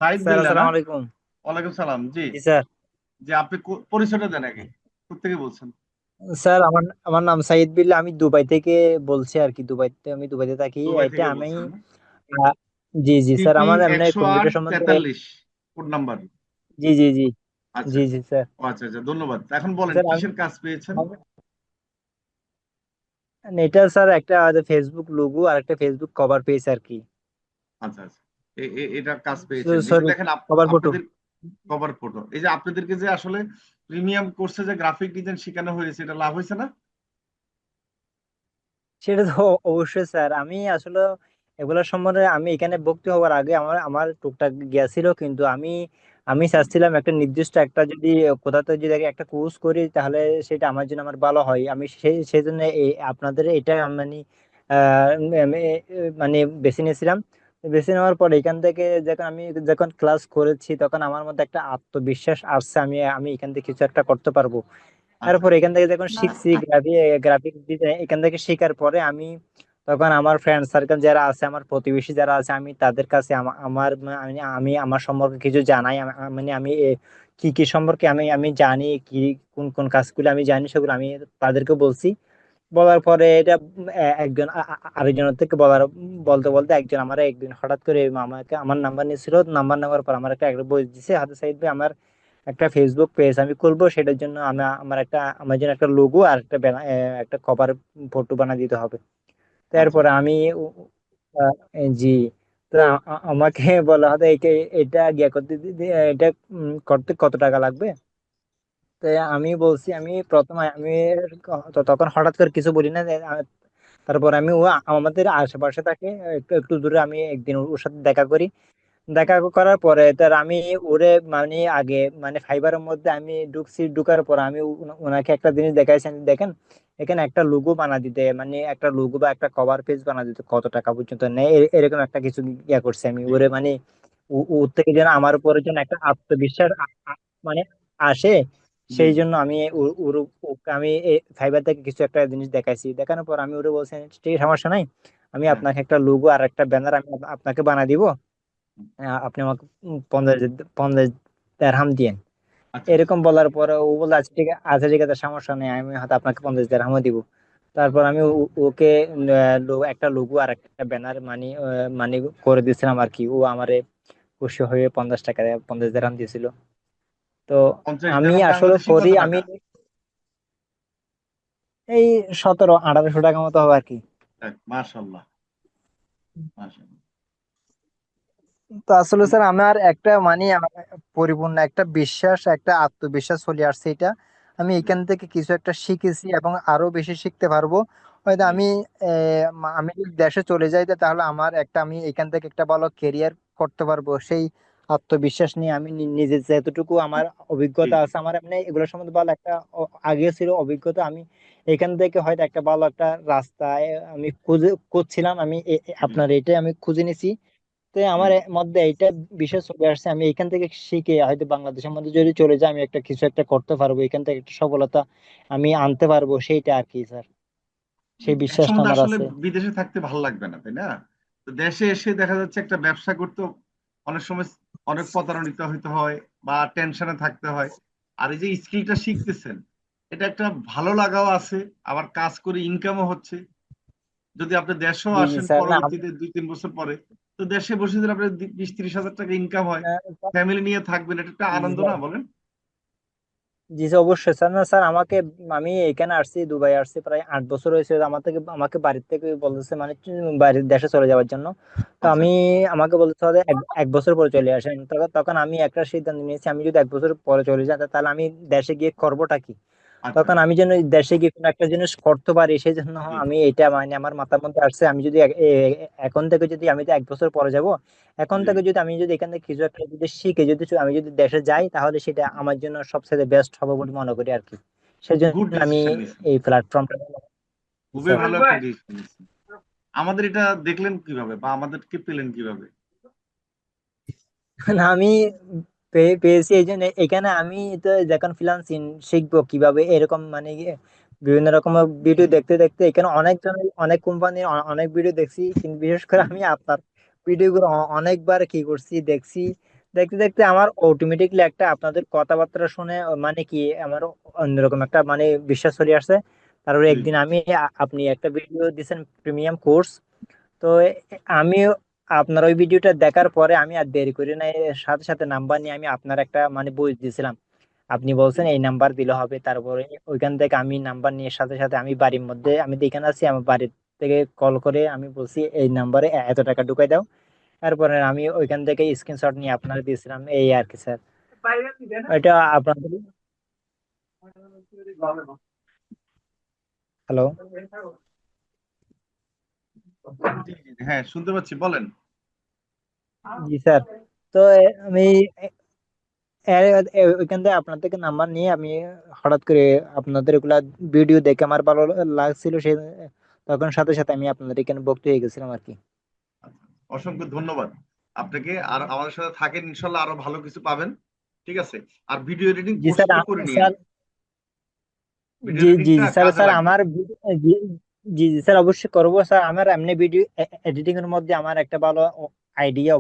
Saeed sir বিল্লাহ না? আসসালামু আলাইকুম। ওয়ালাইকুম সালাম। জি। জি স্যার। যে আপনি পরিচয়টা দেন আগে, কোথেকে বলছেন? স্যার আমার আমার নাম সাইদ বিল্লাহ, আমি দুবাই থেকে বলছি আর কি। দুবাইতে থাকি। দুবাই এটা থেকে আমি বলছেন না? আহ, জি জি স্যার, সিপি আমার এমনি 108 কম্পিউটার সম্বন্ধে। 43 কোড নাম্বার। জি জি জি। আচ্ছা। জি জি স্যার। ও আচ্ছা আচ্ছা, ধন্যবাদ। এখন বলেন স্যার কিসের কাজ পেয়েছেন? এটা স্যার একটা ফেসবুক লোগো আর একটা ফেসবুক কভার পেজ আর কি। আচ্ছা আচ্ছা। এটা কাজ পেয়েছেন, এই যে সরি, দেখেন কভার ফটো। আপনাদের কভার ফটো, এই যে আপনাদেরকে যে আসলে প্রিমিয়াম কোর্সে যে গ্রাফিক ডিজাইন শেখানো হয়েছে, এটা লাভ হয়েছে না? সেটা তো অবশ্যই স্যার। আমি আসলে এগুলোর সম্বন্ধে আমি এখানে ভর্তি হওয়ার আগে আমার আমার টুকটাক গিয়েছিল, কিন্তু আমি আমি হুম। চাচ্ছিলাম একটা নির্দিষ্ট একটা যদি কোথাও যদি একটা কোর্স করি তাহলে সেটা আমার জন্য আমার ভালো হয়। আমি সেই জন্য আপনাদের এটা মানে আমি, মানে বেছে নিয়েছিলাম। বেছে নেওয়ার পর এখান থেকে যখন ক্লাস করেছি তখন আমার মধ্যে একটা আত্মবিশ্বাস আসছে, আমি আমি এখান থেকে কিছু একটা করতে পারবো। আচ্ছা তারপর এখান থেকে যখন শিখছি গ্রাফিক ডিজাইন, এখান থেকে শেখার পরে আমি তখন আমার ফ্রেন্ড সার্কেল যারা আছে, আমার প্রতিবেশী যারা আছে, আমি তাদের কাছে আমি আমার সম্পর্কে কিছু জানাই। মানে আমি কি কি সম্পর্কে আমি আমি জানি, কি কোন কোন কাজগুলো আমি জানি, সেগুলো আমি তাদেরকে বলছি। বলার পরে এটা একজন আরেকজনের থেকে বলতে বলতে একজন আমার একদিন হঠাৎ করে আমাকে আমার নাম্বার নিয়েছিল। নাম্বার নেওয়ার পর আমার একটা বই দিছে হাতে, সাইড ভাই আমার একটা ফেসবুক পেজ আমি খুলবো, সেটার জন্য আমার জন্য একটা লোগো আর একটা কভার ফটো বানিয়ে দিতে হবে। আচ্ছা। তারপরে আমি জি, তো আমাকে বলা হতো এটা গিয়া করতে এটা করতে কত টাকা লাগবে। তো আমি বলছি, আমি প্রথমে আমি তখন হঠাৎ করে কিছু বলি না। তারপর আমি আমাদের আশেপাশে থাকে, একটু একটু দূরে, আমি একদিন ওর সাথে দেখা করি। দেখা করার পরে তার আমি ওরে মানে আগে মানে ফাইবারের মধ্যে আমি ঢুকছি। ঢুকার পর আমি ওনাকে একটা জিনিস দেখাইছি, আমি দেখেন এখানে একটা লোগো বানা দিতে, মানে একটা লোগো বা একটা কভার পেজ বানা দিতে কত টাকা পর্যন্ত নেয়, এরকম একটা কিছু ইয়া করছি আমি জি ওরে, মানে ওর থেকে যেন আমার উপরে যেন একটা আত্মবিশ্বাস মানে আসে। জি সেই জি। জন্য আমি ওকে আমি ফাইবার থেকে কিছু একটা জিনিস দেখাইছি। দেখানোর পর আমি ওরে বলছি, ঠিক আছে, সমস্যা নাই, আমি হ্যাঁ। আপনাকে একটা লোগো আর একটা ব্যানার আমি আপনাকে বানা দিব। আপনি আমাকে 50 দিরহাম দিয়েন। আচ্ছা আচ্ছা। এরকম বলার পরে ও বলে, আচ্ছা ঠিক আছে, আচ্ছা ঠিক আছে, সমস্যা নেই, আমি হয়তো আপনাকে 50 দিরহামও দিব। তারপর আমি ওকে একটা লোগো আর একটা ব্যানার মানে করে দিয়েছিলাম আর কি। ও আমারে খুশি হয়ে 50 টাকা 50 দিরহাম দিয়েছিল। তো 50 আমি দিরহাম আসলে বাংলাদেশি করি কত আমি টাকা? এই 1700-1800 টাকা মতো হবে আর কি। মাশাল্লাহ, মাশাল্লাহ। তো আসলে স্যার আমার একটা মানে আমার পরিপূর্ণ একটা বিশ্বাস, একটা আত্মবিশ্বাস চলে আসছে। এটা আমি জি এখান থেকে কিছু একটা শিখেছি এবং আরো বেশি শিখতে পারবো। হয়তো জি। আমি যদি দেশে চলে যাই তাহলে আমার একটা আমি এখান থেকে একটা ভালো কেরিয়ার করতে পারবো, সেই আত্মবিশ্বাস নিয়ে আমি নিজে যেতটুকু আমার জি অভিজ্ঞতা জি আছে, আমার এমনি এগুলোর সম্বন্ধে ভালো একটা আগে ছিল অভিজ্ঞতা। আমি এখান থেকে হয়তো একটা ভালো একটা রাস্তায় আমি খুঁজছিলাম। আমি জি আপনার এটাই আমি খুঁজে নিছি। তো জি। আমার মধ্যে এইটা বিশেষ চলে আসছে, আমি এখান থেকে শিখে হয়তো বাংলাদেশের মধ্যে যদি চলে যাই আমি একটা কিছু একটা করতে পারবো, এখান থেকে একটা সফলতা আমি আনতে পারবো, সেইটা আর কি স্যার। সেই বিশ্বাসটা একসময় তো আমার আসলে আছে। বিদেশে থাকতে ভালো লাগবে না, তাই না? তো দেশে এসে দেখা যাচ্ছে একটা ব্যবসা করতে অনেক সময় অনেক প্রতারণিত হইতে হয় বা টেনশনে থাকতে হয়। আর এই যে স্কিলটা শিখতেছেন, এটা একটা ভালো লাগাও আছে, আবার কাজ করে ইনকামও হচ্ছে। যদি আপনি দেশেও জি জি আসেন স্যার। না পরবর্তীতে 2-3 বছর পরে, তো দেশে বসে যদি আপনার 20-30 হাজার টাকা ইনকাম হয়, ফ্যামিলি নিয়ে থাকবেন, এটা একটা জি জি আনন্দ না, স্যার। বলেন? জি স্যার, অবশ্যই স্যার। না স্যার, আমি এখানে আসছি, দুবাই আসছি প্রায় 8 বছর হয়েছে। আমাকে বাড়ির থেকে বলতেছে মানে বাড়ির দেশে চলে যাওয়ার জন্য। তো আচ্ছা আমাকে বলতে হবে এক বছর পরে চলে আসেন। তখন আমি একটা সিদ্ধান্ত নিয়েছি, আমি যদি 1 বছর পরে চলে যাই তাহলে আমি দেশে গিয়ে করবোটা কি। আচ্ছা। তখন আমি যেন দেশে গিয়ে কোনো একটা জিনিস করতে পারি, সেই জন্য জি আমি এটা মানে আমার মাথার মধ্যে আসছে, আমি যদি এখন থেকে যদি আমি তো 1 বছর পরে যাব, এখন জি। থেকে যদি আমি যদি এখান থেকে কিছু একটা যদি শিখে যদি আমি যদি দেশে যাই তাহলে সেটা আমার জন্য সবচেয়ে বেস্ট হবে বলে মনে করি আর কি। সেই গুড জন্য আমি ডিসিশন নিয়েছেন। এই প্ল্যাটফর্মটা। খুবই ভালো একটা ডিসিশন নিয়েছেন। আমাদের এটা দেখলেন কিভাবে বা আমাদেরকে পেলেন কিভাবে? না, আমি পেয়েছি এই জন্য এখানে আমি তো যখন ফ্রিল্যান্সিং শিখবো কিভাবে এরকম মানে বিভিন্ন রকমের ভিডিও দেখতে দেখতে এখানে অনেক কোম্পানির অনেক ভিডিও দেখছি, কিন্তু বিশেষ করে হুম। আমি আপনার ভিডিও গুলো অনেকবার কি করছি দেখছি। দেখতে দেখতে আমার অটোমেটিকলি একটা আপনাদের কথাবার্তা শুনে মানে কি আমার অন্যরকম একটা মানে বিশ্বাস চলে আসছে। তারপরে জি একদিন আমি আপনি একটা ভিডিও দিয়েছেন প্রিমিয়াম কোর্স, তো আমি আপনার ওই ভিডিওটা দেখার পরে আমি আর দেরি করি না, এর সাথে সাথে নাম্বার নিয়ে আমি আপনার একটা মানে বই দিয়েছিলাম। আপনি জি বলছেন এই নাম্বার দিলে হবে, তারপরে ওইখান থেকে আমি নাম্বার নিয়ে সাথে সাথে আমি বাড়ির মধ্যে আমি যেখানে আছি আমার বাড়ির থেকে কল করে আমি বলছি এই নাম্বারে এত টাকা ঢুকাই দাও। তারপরে আমি ওইখান থেকে স্ক্রিনশট নিয়ে আপনার দিয়েছিলাম, এই আর কি স্যার। এটা আপনাদের। হ্যালো। জি জি, হ্যাঁ শুনতে পাচ্ছি, বলেন। জি স্যার। তো আমি ওইখান থেকে আপনার থেকে নাম্বার নিয়ে আমি হঠাৎ করে আপনাদের এগুলা ভিডিও দেখে আমার ভালো লাগছিল, সেই তখন সাথে সাথে আমি আপনাদের এখানে ভর্তি হয়ে গেছিলাম আর কি। আচ্ছা, অসংখ্য ধন্যবাদ আপনাকে। আর আমাদের সাথে থাকেন, ইনশাল্লাহ আরো ভালো কিছু পাবেন। ঠিক আছে। আর ভিডিও এডিটিং জি স্যার। কোর্সটা করে নিয়েন। স্যার। ভিডিও জি জি এডিটিংটা জি স্যার, কাজে স্যার লাগবে। আমার জি জি জি স্যার অবশ্যই করবো স্যার। আমার এমনি ভিডিও এডিটিং এর মধ্যে আমার একটা ভালো আইডিয়া